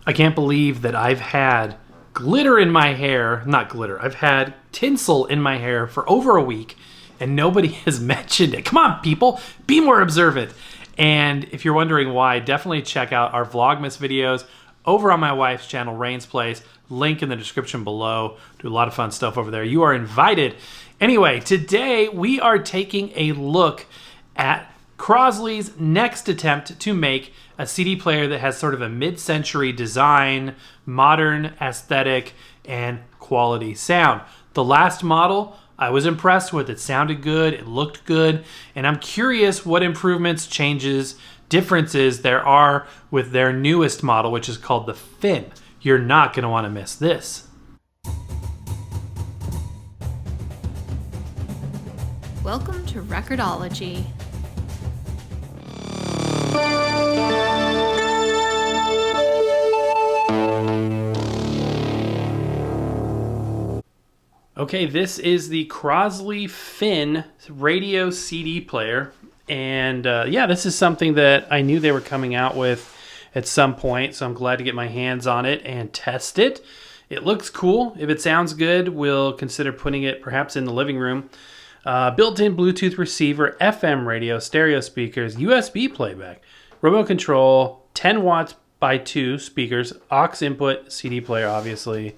I can't believe that I've had glitter in my hair. Not glitter. I've had tinsel in my hair for over a week, and nobody has mentioned it. Come on, people. Be more observant. And if you're wondering why, definitely check out our Vlogmas videos over on my wife's channel, Rain's Place. Link in the description below. Do a lot of fun stuff over there. You are invited. Anyway, today we are taking a look at Crosley's next attempt to make a CD player that has sort of a mid-century design, modern aesthetic, and quality sound. The last model I was impressed with. It sounded good, it looked good, and I'm curious what improvements, changes, differences there are with their newest model, which is called the Fin. You're not going to want to miss this. Welcome to Record-ology. Okay, this is the Crosley Fin radio CD player. And yeah, this is something that I knew they were coming out with at some point, so I'm glad to get my hands on it and test it. It looks cool. If it sounds good, we'll consider putting it perhaps in the living room. Built-in Bluetooth receiver, FM radio, stereo speakers, USB playback, remote control, 10 watts by 2 speakers, aux input, CD player obviously.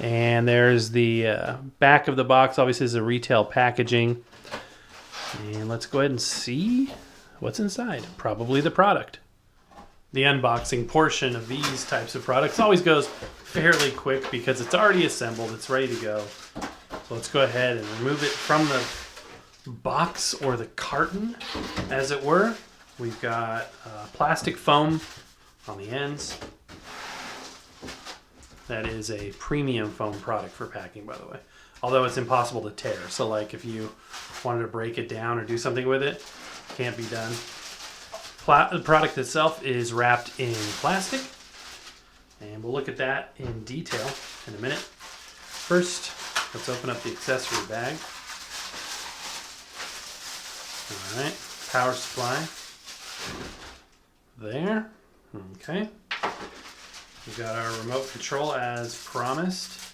And there's the back of the box, obviously is a retail packaging. And let's go ahead and see what's inside. Probably the product. The unboxing portion of these types of products always goes fairly quick because it's already assembled, it's ready to go. So let's go ahead and remove it from the box or the carton, as it were. We've got plastic foam on the ends. That is a premium foam product for packing, by the way. Although it's impossible to tear. So like if you wanted to break it down or do something with it, can't be done. The product itself is wrapped in plastic. And we'll look at that in detail in a minute. First, let's open up the accessory bag. All right, power supply. There, okay. We've got our remote control as promised.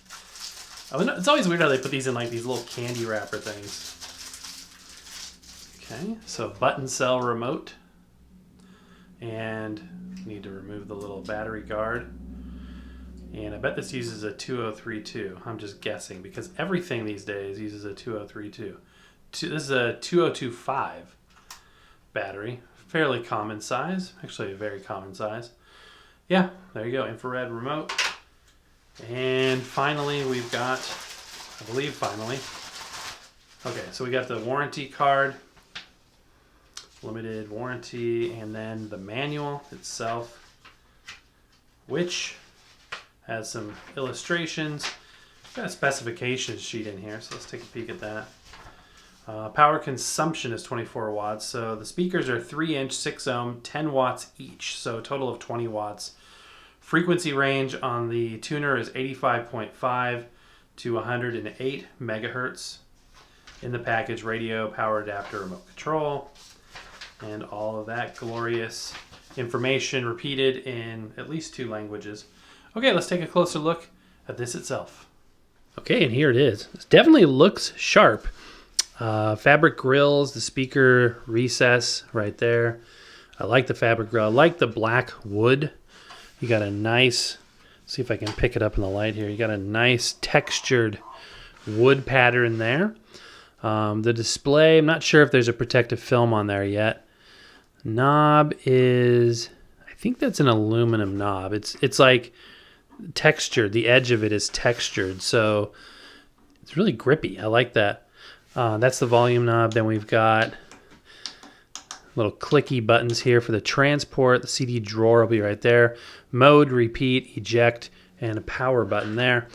It's always weird how they put these in like these little candy wrapper things. Okay, so button cell remote. And need to remove the little battery guard. And I bet this uses a 2032. I'm just guessing because everything these days uses a 2032. This is a 2025 battery. Fairly common size. Actually a very common size. Yeah, there you go, infrared remote. And finally, we've got, I believe finally, okay, so we got the warranty card, limited warranty, and then the manual itself, which has some illustrations. Got a specifications sheet in here, so let's take a peek at that. Power consumption is 24 watts, so the speakers are 3-inch, 6 ohm, 10 watts each, so a total of 20 watts. Frequency range on the tuner is 85.5 to 108 megahertz. In the package, radio, power adapter, remote control, and all of that glorious information repeated in at least 2 languages. Okay, let's take a closer look at this itself. Okay, and here it is. It definitely looks sharp. Fabric grills, the speaker recess right there. I like the fabric grill. I like the black wood. You got a nice, see if I can pick it up in the light here. You got a nice textured wood pattern there. The display, I'm not sure if there's a protective film on there yet. Knob is, I think that's an aluminum knob. It's like textured. The edge of it is textured, so it's really grippy. I like that. That's the volume knob. Then we've got little clicky buttons here for the transport. The CD drawer will be right there. Mode, repeat, eject, and a power button there.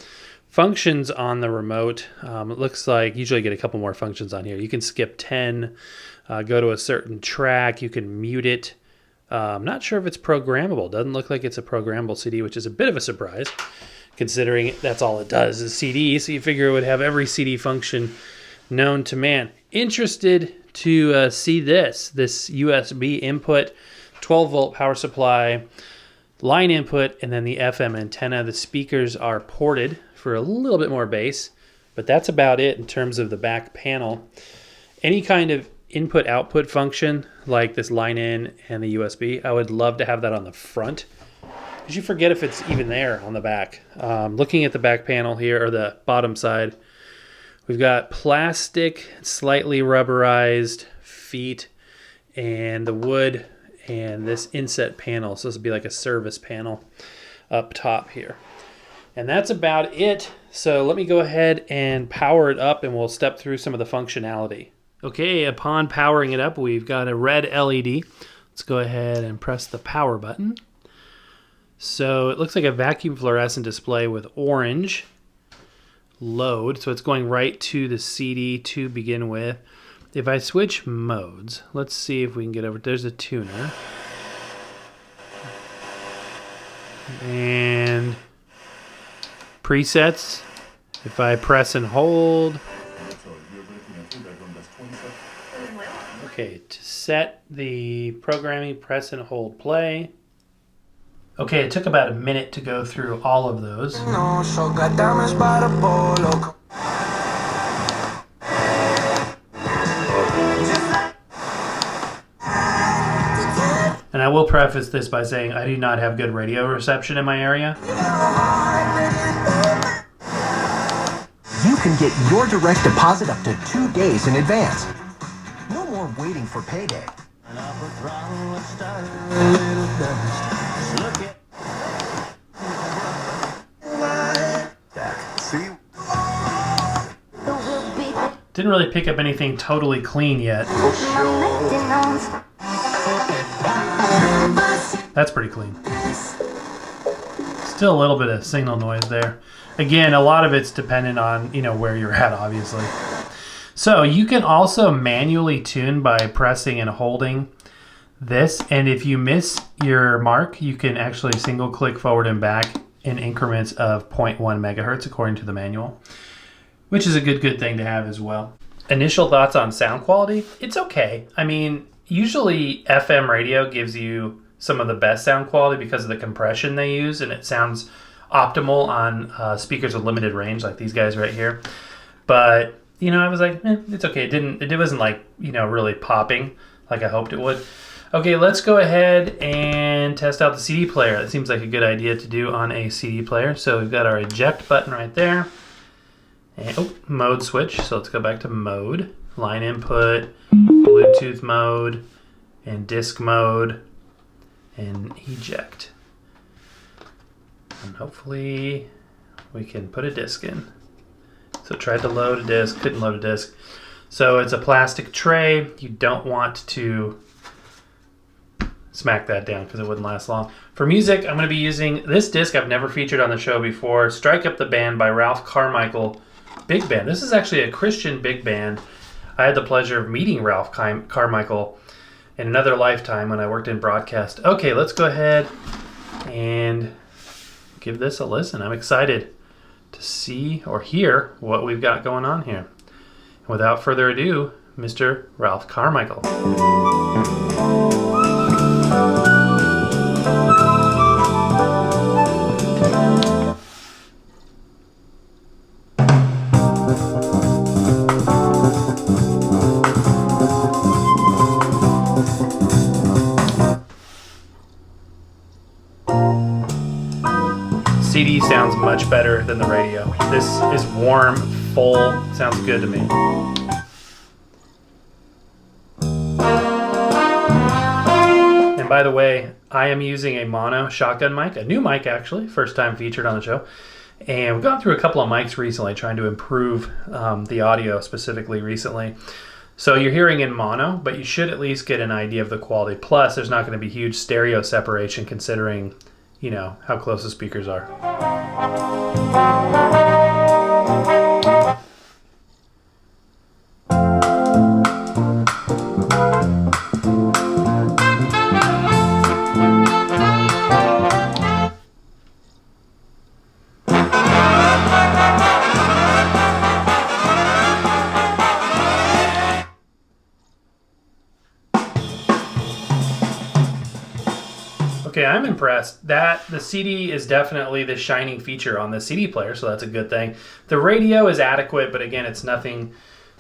Functions on the remote. It looks like usually you get a couple more functions on here. You can skip 10, go to a certain track. You can mute it. I'm not sure if it's programmable. Doesn't look like it's a programmable CD, which is a bit of a surprise, considering that's all it does is CD. So you figure it would have every CD function known to man. Interested to see this USB input, 12 volt power supply, line input, and then the FM antenna. The speakers are ported for a little bit more bass, but that's about it in terms of the back panel. Any kind of input-output function, like this line in and the USB, I would love to have that on the front, because you forget if it's even there on the back. Looking at the back panel here, or the bottom side, we've got plastic, slightly rubberized feet, and the wood, and this inset panel. So this would be like a service panel up top here. And that's about it. So let me go ahead and power it up, and we'll step through some of the functionality. Okay, upon powering it up, we've got a red LED. Let's go ahead and press the power button. So it looks like a vacuum fluorescent display with orange load. So it's going right to the CD to begin with. If I switch modes, let's see if we can get over. There's a tuner. And presets. If I press and hold. Okay, to set the programming, press and hold play. Okay, it took about a minute to go through all of those. And I will preface this by saying I do not have good radio reception in my area. You can get your direct deposit up to 2 days in advance. No more waiting for payday. Didn't really pick up anything totally clean yet. That's pretty clean. Still a little bit of signal noise there. Again, a lot of it's dependent on, where you're at, obviously. So you can also manually tune by pressing and holding this. And if you miss your mark, you can actually single click forward and back in increments of 0.1 megahertz according to the manual, which is a good thing to have as well. Initial thoughts on sound quality? It's okay. I mean, usually FM radio gives you some of the best sound quality because of the compression they use, and it sounds optimal on speakers with limited range like these guys right here. But I was like, it's okay. It wasn't like really popping like I hoped it would. Okay, let's go ahead and test out the CD player. That seems like a good idea to do on a CD player. So we've got our eject button right there. And, mode switch. So let's go back to mode. Line input, Bluetooth mode, and disc mode, and eject. And hopefully we can put a disc in. So tried to load a disc, couldn't load a disc. So it's a plastic tray. You don't want to smack that down because it wouldn't last long. For music, I'm going to be using this disc I've never featured on the show before, Strike Up the Band by Ralph Carmichael Big Band. This is actually a Christian big band. I had the pleasure of meeting Ralph Carmichael in another lifetime when I worked in broadcast. Okay, let's go ahead and give this a listen. I'm excited to see or hear what we've got going on here. And without further ado, Mr. Ralph Carmichael. CD sounds much better than the radio. This is warm, full, sounds good to me. And by the way, I am using a mono shotgun mic, a new mic actually, first time featured on the show. And we've gone through a couple of mics recently trying to improve the audio specifically recently. So you're hearing in mono, but you should at least get an idea of the quality. Plus, there's not going to be huge stereo separation considering how close the speakers are. Okay, I'm compressed. The CD is definitely the shining feature on the CD player, so that's a good thing. The radio is adequate, but again, it's nothing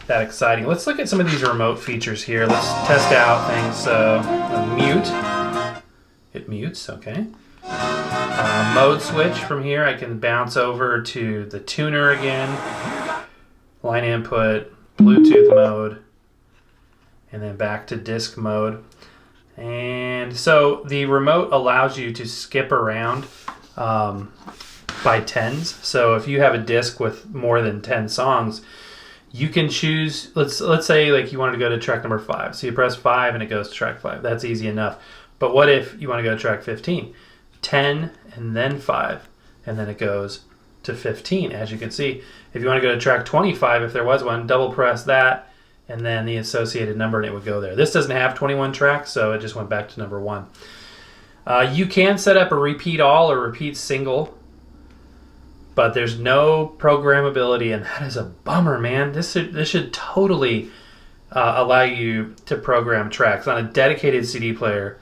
that exciting. Let's look at some of these remote features here. Let's test out things. Mute. It mutes, okay. Mode switch from here. I can bounce over to the tuner again. Line input, Bluetooth mode, and then back to disc mode. And so the remote allows you to skip around by tens. So if you have a disc with more than 10 songs, you can choose, let's say like you wanted to go to track number 5. So you press 5 and it goes to track 5. That's easy enough. But what if you want to go to track 15? 10 and then 5, and then it goes to 15. As you can see, if you want to go to track 25, if there was one, double press that and then the associated number and it would go there. This doesn't have 21 tracks, so it just went back to number 1. You can set up a repeat all or repeat single, but there's no programmability, and that is a bummer, man. This should totally allow you to program tracks on a dedicated CD player.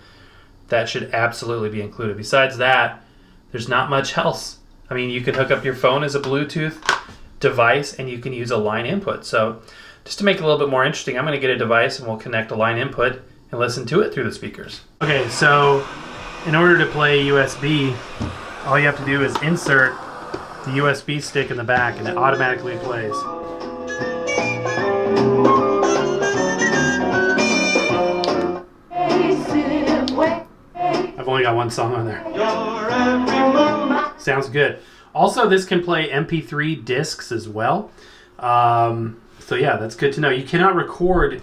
That should absolutely be included. Besides that, there's not much else. I mean, you can hook up your phone as a Bluetooth device, and you can use a line input. So just to make it a little bit more interesting, I'm going to get a device and we'll connect a line input and listen to it through the speakers. Okay, so in order to play USB, all you have to do is insert the USB stick in the back and it automatically plays. I've only got one song on there. Sounds good. Also, this can play MP3 discs as well. So yeah, that's good to know. You cannot record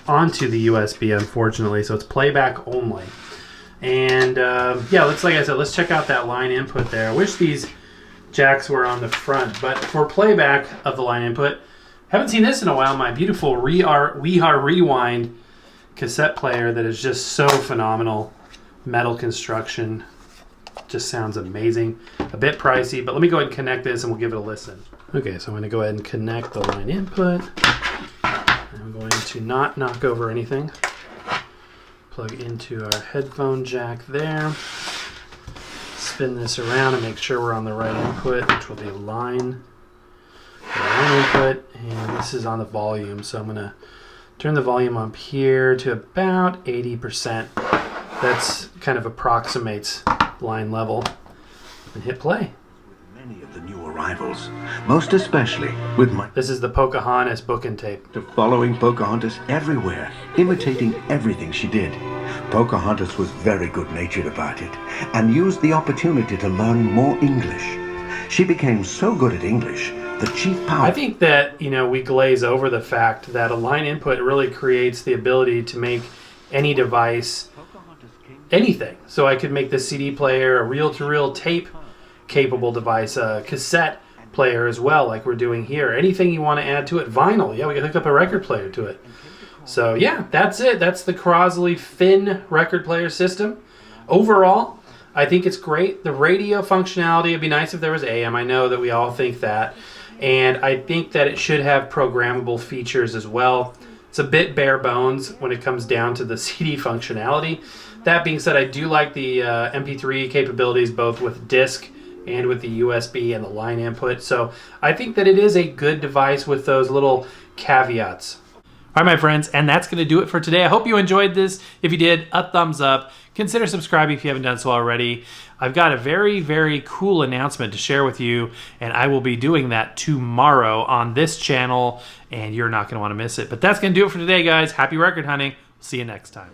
onto the USB, unfortunately, so it's playback only. And yeah, like I said, let's check out that line input there. I wish these jacks were on the front, but for playback of the line input, haven't seen this in a while. My beautiful We Are Rewind cassette player that is just so phenomenal. Metal construction, just sounds amazing. A bit pricey, but let me go ahead and connect this and we'll give it a listen. Okay, so I'm going to go ahead and connect the line input. I'm going to not knock over anything. Plug into our headphone jack there. Spin this around and make sure we're on the right input, which will be line input. And this is on the volume, so I'm going to turn the volume up here to about 80%. That's kind of approximates line level. And hit play. Many of the new arrivals, most especially with my... This is the Pocahontas book and tape. Following Pocahontas everywhere, imitating everything she did. Pocahontas was very good-natured about it, and used the opportunity to learn more English. She became so good at English, the chief power... I think that, we glaze over the fact that a line input really creates the ability to make any device anything. So I could make the CD player a reel-to-reel tape capable device, a cassette player as well, like we're doing here. Anything you want to add to it. Vinyl, yeah, we can hook up a record player to it. So yeah, that's it. That's the Crosley Finn record player system. Overall, I think it's great. The radio functionality, it'd be nice if there was AM. I know that we all think that. And I think that it should have programmable features as well. It's a bit bare bones when it comes down to the CD functionality. That being said, I do like the MP3 capabilities, both with disc and with the USB and the line input. So I think that it is a good device with those little caveats. All right, my friends, and that's going to do it for today. I hope you enjoyed this. If you did, a thumbs up. Consider subscribing if you haven't done so already. I've got a very, very cool announcement to share with you, and I will be doing that tomorrow on this channel, and you're not going to want to miss it. But that's going to do it for today, guys. Happy record hunting. See you next time.